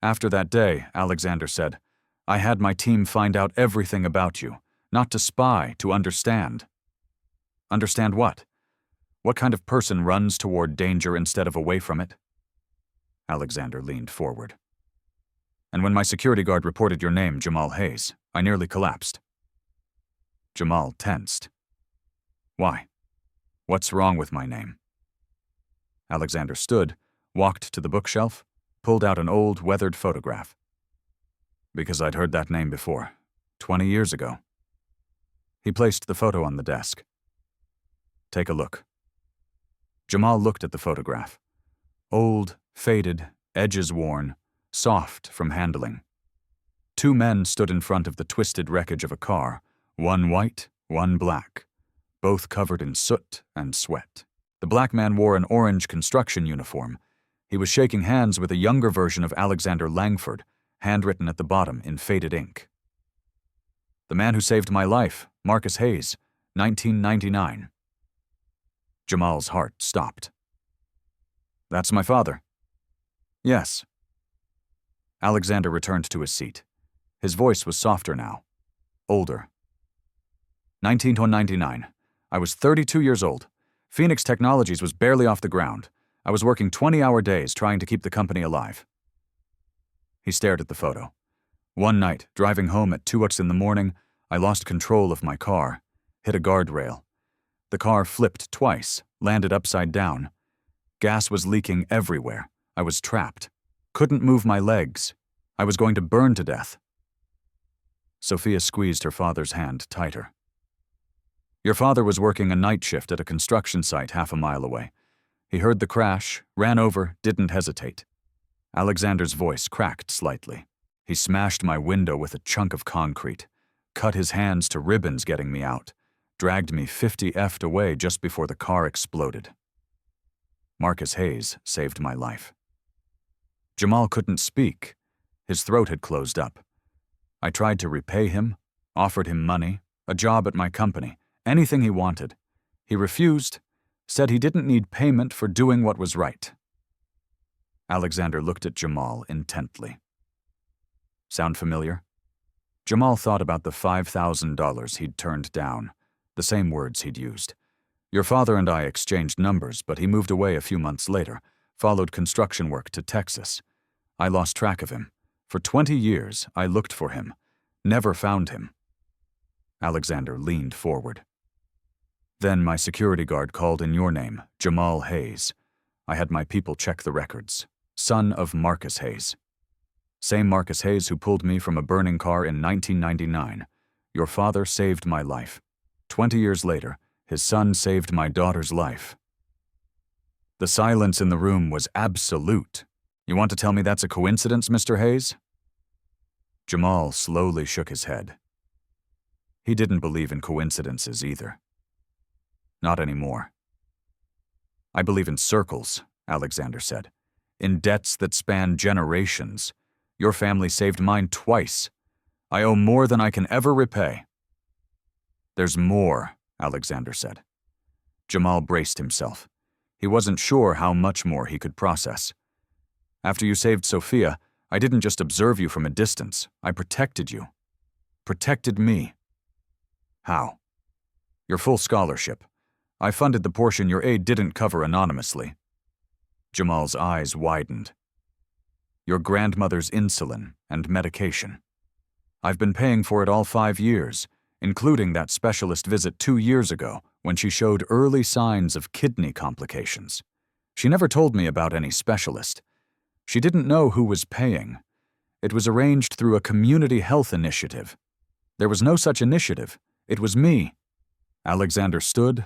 S1: After that day, Alexander said, I had my team find out everything about you, not to spy, to understand. Understand what? What kind of person runs toward danger instead of away from it? Alexander leaned forward. And when my security guard reported your name, Jamal Hayes, I nearly collapsed. Jamal tensed. Why? What's wrong with my name? Alexander stood, walked to the bookshelf, pulled out an old, weathered photograph. Because I'd heard that name before, 20 years ago. He placed the photo on the desk. Take a look. Jamal looked at the photograph. Old, faded, edges worn, soft from handling. 2 men stood in front of the twisted wreckage of a car, one white, one black, both covered in soot and sweat. The black man wore an orange construction uniform. He was shaking hands with a younger version of Alexander Langford, handwritten at the bottom in faded ink. The man who saved my life, Marcus Hayes, 1999. Jamal's heart stopped. That's my father. Yes. Alexander returned to his seat. His voice was softer now. Older. 1999. I was 32 years old. Phoenix Technologies was barely off the ground. I was working 20-hour days trying to keep the company alive. He stared at the photo. One night, driving home at 2 in the morning, I lost control of my car, hit a guardrail. The car flipped twice, landed upside down. Gas was leaking everywhere. I was trapped. Couldn't move my legs. I was going to burn to death. Sophia squeezed her father's hand tighter. Your father was working a night shift at a construction site half a mile away. He heard the crash, ran over, didn't hesitate. Alexander's voice cracked slightly. He smashed my window with a chunk of concrete, cut his hands to ribbons getting me out, dragged me 50 feet away just before the car exploded. Marcus Hayes saved my life. Jamal couldn't speak. His throat had closed up. I tried to repay him, offered him money, a job at my company, anything he wanted. He refused, said he didn't need payment for doing what was right. Alexander looked at Jamal intently. Sound familiar? Jamal thought about the $5,000 he'd turned down, the same words he'd used. Your father and I exchanged numbers, but he moved away a few months later, followed construction work to Texas. I lost track of him. For 20 years, I looked for him, never found him. Alexander leaned forward. Then my security guard called in your name, Jamal Hayes. I had my people check the records. Son of Marcus Hayes. Same Marcus Hayes who pulled me from a burning car in 1999. Your father saved my life. 20 years later, his son saved my daughter's life. The silence in the room was absolute. You want to tell me that's a coincidence, Mr. Hayes? Jamal slowly shook his head. He didn't believe in coincidences either. Not anymore. I believe in circles, Alexander said. In debts that span generations. Your family saved mine twice. I owe more than I can ever repay. There's more, Alexander said. Jamal braced himself. He wasn't sure how much more he could process. After you saved Sophia, I didn't just observe you from a distance. I protected you. Protected me. How? Your full scholarship. I funded the portion your aide didn't cover anonymously. Jamal's eyes widened. Your grandmother's insulin and medication. I've been paying for it all 5 years, including that specialist visit 2 years ago when she showed early signs of kidney complications. She never told me about any specialist. She didn't know who was paying. It was arranged through a community health initiative. There was no such initiative. It was me. Alexander stood,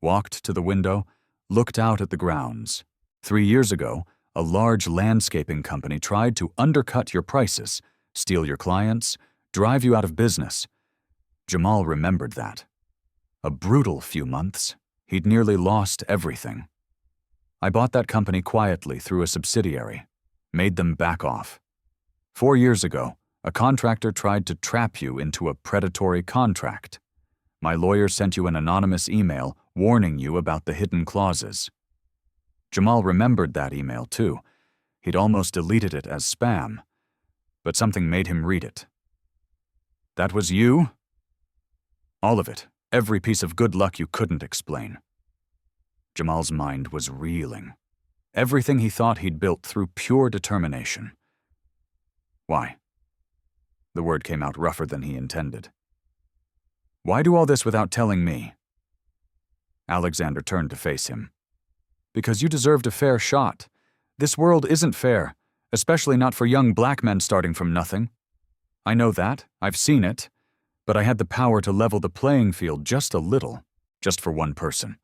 S1: walked to the window, looked out at the grounds. 3 years ago, a large landscaping company tried to undercut your prices, steal your clients, drive you out of business. Jamal remembered that. A brutal few months. He'd nearly lost everything. I bought that company quietly through a subsidiary, made them back off. 4 years ago, a contractor tried to trap you into a predatory contract. My lawyer sent you an anonymous email warning you about the hidden clauses. Jamal remembered that email too. He'd almost deleted it as spam, but something made him read it. That was you? All of it, every piece of good luck you couldn't explain. Jamal's mind was reeling. Everything he thought he'd built through pure determination. Why? The word came out rougher than he intended. Why do all this without telling me? Alexander turned to face him. Because you deserved a fair shot. This world isn't fair, especially not for young black men starting from nothing. I know that, I've seen it, but I had the power to level the playing field just a little, just for one person.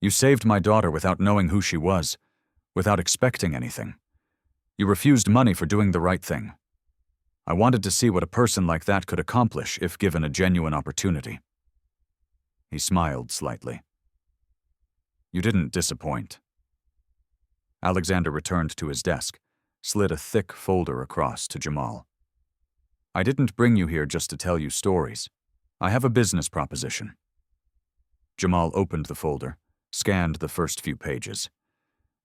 S1: You saved my daughter without knowing who she was, without expecting anything. You refused money for doing the right thing. I wanted to see what a person like that could accomplish if given a genuine opportunity. He smiled slightly. You didn't disappoint. Alexander returned to his desk, slid a thick folder across to Jamal. I didn't bring you here just to tell you stories. I have a business proposition. Jamal opened the folder, scanned the first few pages.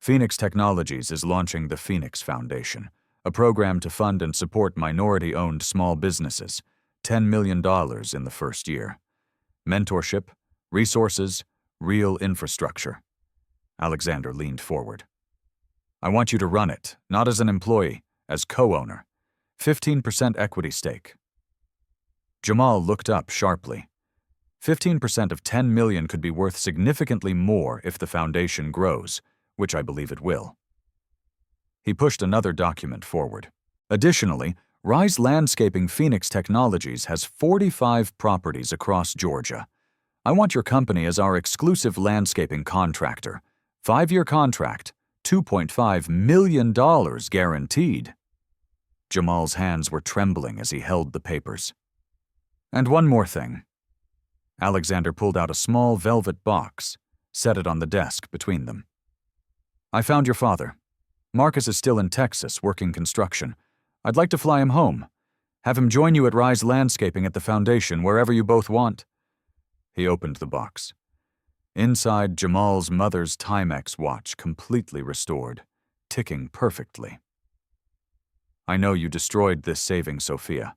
S1: Phoenix Technologies is launching the Phoenix Foundation, a program to fund and support minority-owned small businesses, $10 million in the first year. Mentorship, resources, real infrastructure. Alexander leaned forward. I want you to run it, not as an employee, as co-owner. 15% equity stake. Jamal looked up sharply. 15% of 10 million could be worth significantly more if the foundation grows, which I believe it will. He pushed another document forward. Additionally, Rise Landscaping Phoenix Technologies has 45 properties across Georgia. I want your company as our exclusive landscaping contractor. 5-year contract, $2.5 million guaranteed. Jamal's hands were trembling as he held the papers. And one more thing. Alexander pulled out a small velvet box, set it on the desk between them. I found your father. Marcus is still in Texas working construction. I'd like to fly him home. Have him join you at Rise Landscaping at the foundation, wherever you both want. He opened the box. Inside, Jamal's mother's Timex watch, completely restored, ticking perfectly. I know you destroyed this saving, Sophia.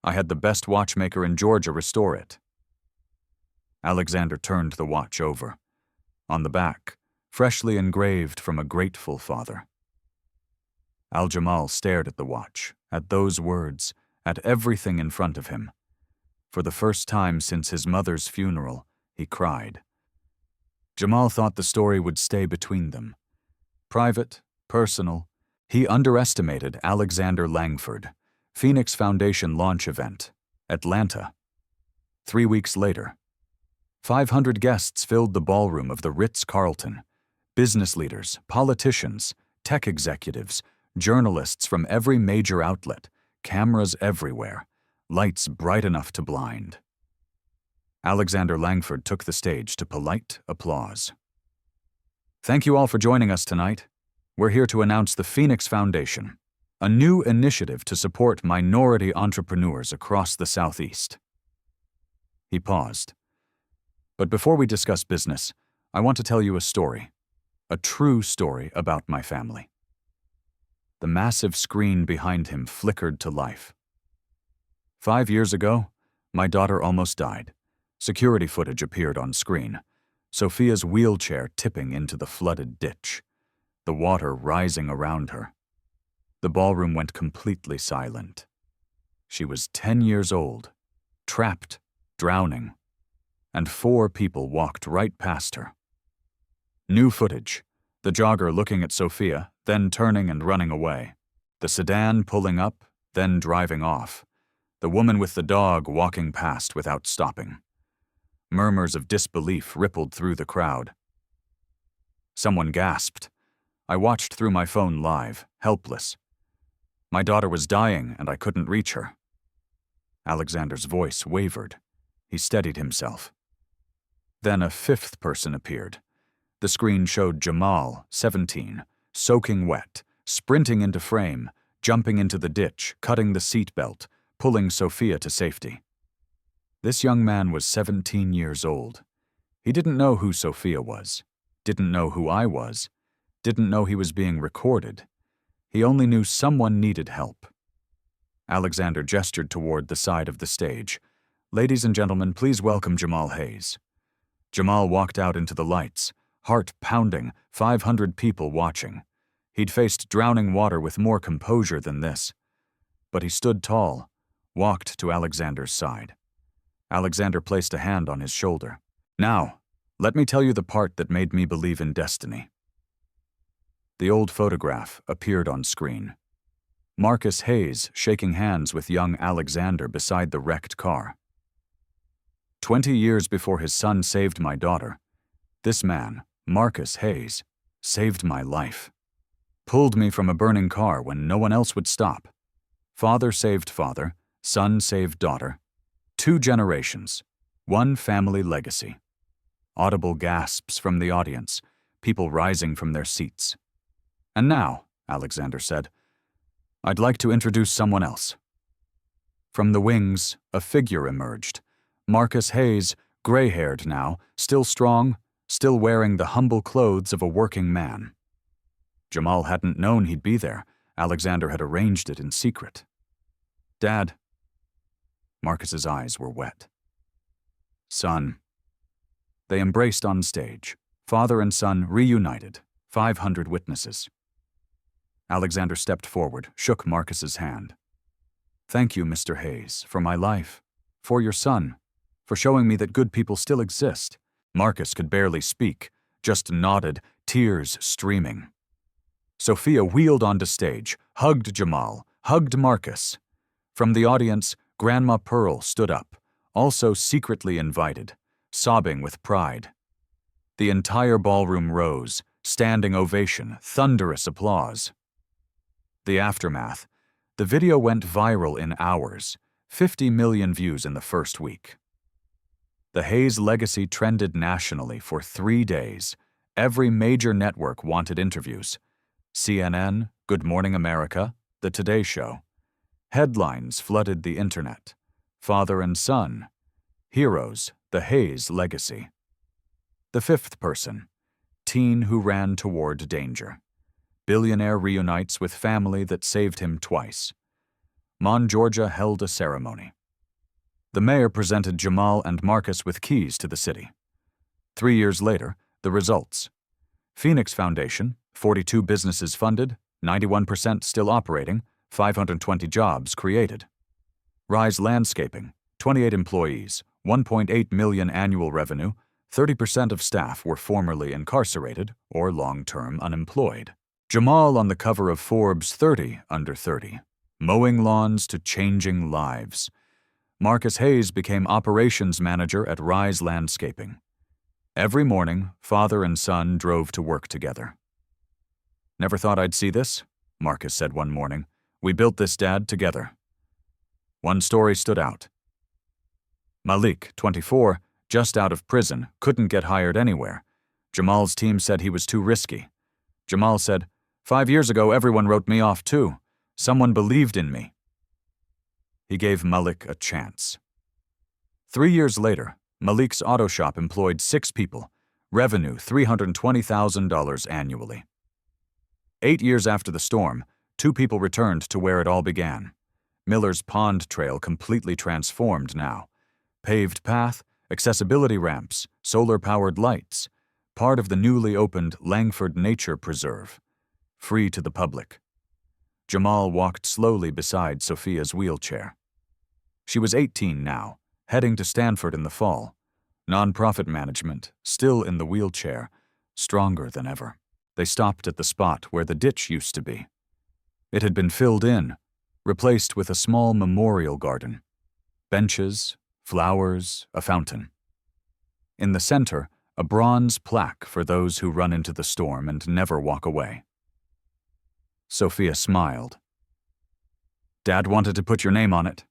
S1: I had the best watchmaker in Georgia restore it. Alexander turned the watch over. On the back, freshly engraved from a grateful father. Al-Jamal stared at the watch, at those words, at everything in front of him. For the first time since his mother's funeral, he cried. Jamal thought the story would stay between them. Private, personal. He underestimated Alexander Langford, Phoenix Foundation launch event, Atlanta. 3 weeks later, 500 guests filled the ballroom of the Ritz-Carlton. Business leaders, politicians, tech executives, journalists from every major outlet, cameras everywhere, lights bright enough to blind. Alexander Langford took the stage to polite applause. Thank you all for joining us tonight. We're here to announce the Phoenix Foundation, a new initiative to support minority entrepreneurs across the Southeast. He paused. But before we discuss business, I want to tell you a story, a true story about my family. The massive screen behind him flickered to life. 5 years ago, my daughter almost died. Security footage appeared on screen. Sophia's wheelchair tipping into the flooded ditch, the water rising around her. The ballroom went completely silent. She was 10 years old, trapped, drowning, and 4 people walked right past her. New footage, the jogger looking at Sophia, then turning and running away. The sedan pulling up, then driving off. The woman with the dog walking past without stopping. Murmurs of disbelief rippled through the crowd. Someone gasped. I watched through my phone live, helpless. My daughter was dying and I couldn't reach her. Alexander's voice wavered. He steadied himself. Then a 5th person appeared. The screen showed Jamal, 17, soaking wet, sprinting into frame, jumping into the ditch, cutting the seatbelt, pulling Sophia to safety. This young man was 17 years old. He didn't know who Sophia was, didn't know who I was, didn't know he was being recorded. He only knew someone needed help. Alexander gestured toward the side of the stage. Ladies and gentlemen, please welcome Jamal Hayes. Jamal walked out into the lights, heart pounding, 500 people watching. He'd faced drowning water with more composure than this. But he stood tall, walked to Alexander's side. Alexander placed a hand on his shoulder. Now, let me tell you the part that made me believe in destiny. The old photograph appeared on screen. Marcus Hayes shaking hands with young Alexander beside the wrecked car. 20 years before his son saved my daughter, this man, Marcus Hayes, saved my life. Pulled me from a burning car when no one else would stop. Father saved father, son saved daughter. 2 generations, 1 family legacy. Audible gasps from the audience, people rising from their seats. And now, Alexander said, I'd like to introduce someone else. From the wings, a figure emerged. Marcus Hayes, gray-haired now, still strong, still wearing the humble clothes of a working man. Jamal hadn't known he'd be there. Alexander had arranged it in secret. Dad. Marcus's eyes were wet. Son. They embraced on stage. Father and son reunited. 500 witnesses. Alexander stepped forward, shook Marcus's hand. Thank you, Mr. Hayes, for my life, for your son, for showing me that good people still exist. Marcus could barely speak, just nodded, tears streaming. Sophia wheeled onto stage, hugged Jamal, hugged Marcus. From the audience, Grandma Pearl stood up, also secretly invited, sobbing with pride. The entire ballroom rose, standing ovation, thunderous applause. The aftermath. The video went viral in hours, 50 million views in the first week. The Hayes legacy trended nationally for 3 days. Every major network wanted interviews. CNN, Good Morning America, The Today Show. Headlines flooded the internet. Father and son. Heroes, the Hayes legacy. The 5th person. Teen who ran toward danger. Billionaire reunites with family that saved him twice. Mon, Georgia held a ceremony. The mayor presented Jamal and Marcus with keys to the city. 3 years later, the results. Phoenix Foundation, 42 businesses funded, 91% still operating, 520 jobs created. Rise Landscaping, 28 employees, 1.8 million annual revenue, 30% of staff were formerly incarcerated or long-term unemployed. Jamal on the cover of Forbes 30 Under 30, mowing lawns to changing lives. Marcus Hayes became operations manager at Rise Landscaping. Every morning, father and son drove to work together. "Never thought I'd see this," Marcus said one morning. "We built this, Dad, together." One story stood out. Malik, 24, just out of prison, couldn't get hired anywhere. Jamal's team said he was too risky. Jamal said, "5 years ago, everyone wrote me off too. Someone believed in me." He gave Malik a chance. 3 years later, Malik's auto shop employed 6 people, revenue $320,000 annually. 8 years after the storm, 2 people returned to where it all began. Miller's Pond Trail completely transformed now. Paved path, accessibility ramps, solar-powered lights, part of the newly opened Langford Nature Preserve, free to the public. Jamal walked slowly beside Sophia's wheelchair. She was 18 now, heading to Stanford in the fall. Nonprofit management, still in the wheelchair, stronger than ever. They stopped at the spot where the ditch used to be. It had been filled in, replaced with a small memorial garden. Benches, flowers, a fountain. In the center, a bronze plaque for those who run into the storm and never walk away. Sophia smiled. "Dad wanted to put your name on it."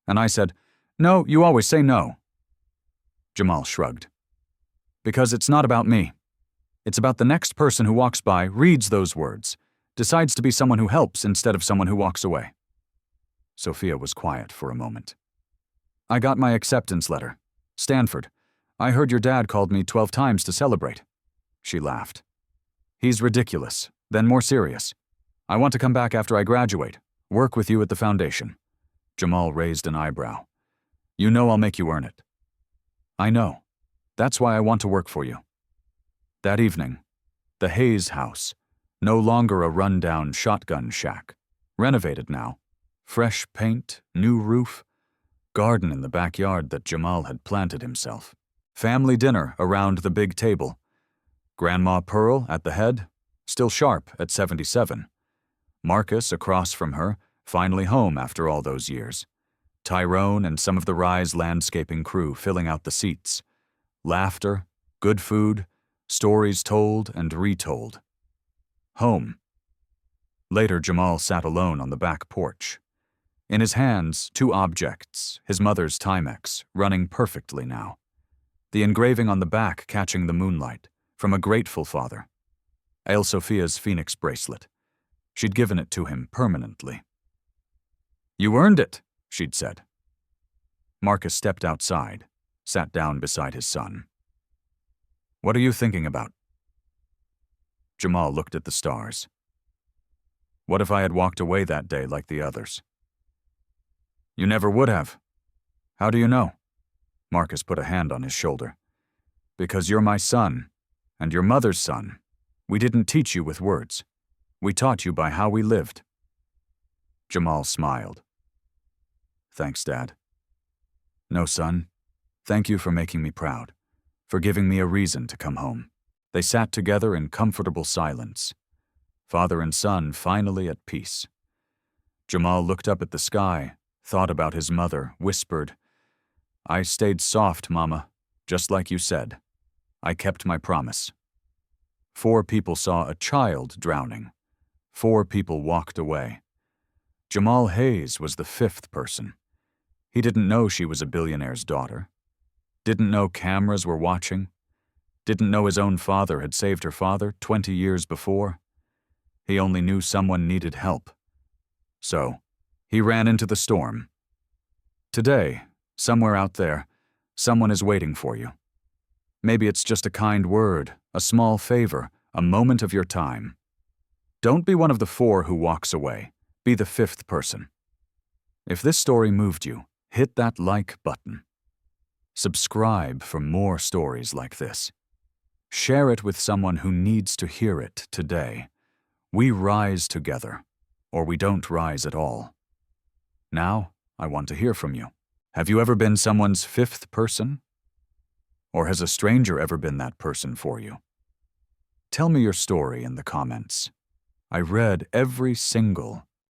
S1: And I said, "No, you always say no." Jamal shrugged. "Because it's not about me. It's about the next person who walks by, reads those words, decides to be someone who helps instead of someone who walks away." Sophia was quiet for a moment. "I got my acceptance letter. Stanford. I heard your dad called me 12 times to celebrate." She laughed. "He's ridiculous, then more serious. I want to come back after I graduate, work with you at the foundation." Jamal raised an eyebrow. "You know I'll make you earn it." "I know. That's why I want to work for you." That evening, the Hayes house, no longer a run-down shotgun shack, renovated now, fresh paint, new roof, garden in the backyard that Jamal had planted himself. Family dinner around the big table. Grandma Pearl at the head, still sharp at 77. Marcus across from her, finally home after all those years. Tyrone and some of the Rise landscaping crew filling out the seats. Laughter, good food, stories told and retold. Home. Later, Jamal sat alone on the back porch. In his hands, 2 objects, his mother's Timex, running perfectly now. The engraving on the back catching the moonlight, from a grateful father. Ale Sophia's Phoenix bracelet. She'd given it to him permanently. "You earned it," she'd said. Marcus stepped outside, sat down beside his son. "What are you thinking about?" Jamal looked at the stars. "What if I had walked away that day like the others?" "You never would have." "How do you know?" Marcus put a hand on his shoulder. "Because you're my son, and your mother's son. We didn't teach you with words. We taught you by how we lived." Jamal smiled. "Thanks, Dad." "No, son. Thank you for making me proud, for giving me a reason to come home." They sat together in comfortable silence, father and son finally at peace. Jamal looked up at the sky, thought about his mother, whispered, "I stayed soft, Mama, just like you said. I kept my promise." 4 people saw a child drowning. 4 people walked away. Jamal Hayes was the 5th person. He didn't know she was a billionaire's daughter. Didn't know cameras were watching. Didn't know his own father had saved her father 20 years before. He only knew someone needed help. So, he ran into the storm. Today, somewhere out there, someone is waiting for you. Maybe it's just a kind word, a small favor, a moment of your time. Don't be one of the 4 who walks away. Be the 5th person. If this story moved you, hit that like button. Subscribe for more stories like this. Share it with someone who needs to hear it today. We rise together, or we don't rise at all. Now, I want to hear from you. Have you ever been someone's 5th person? Or has a stranger ever been that person for you? Tell me your story in the comments. I read every single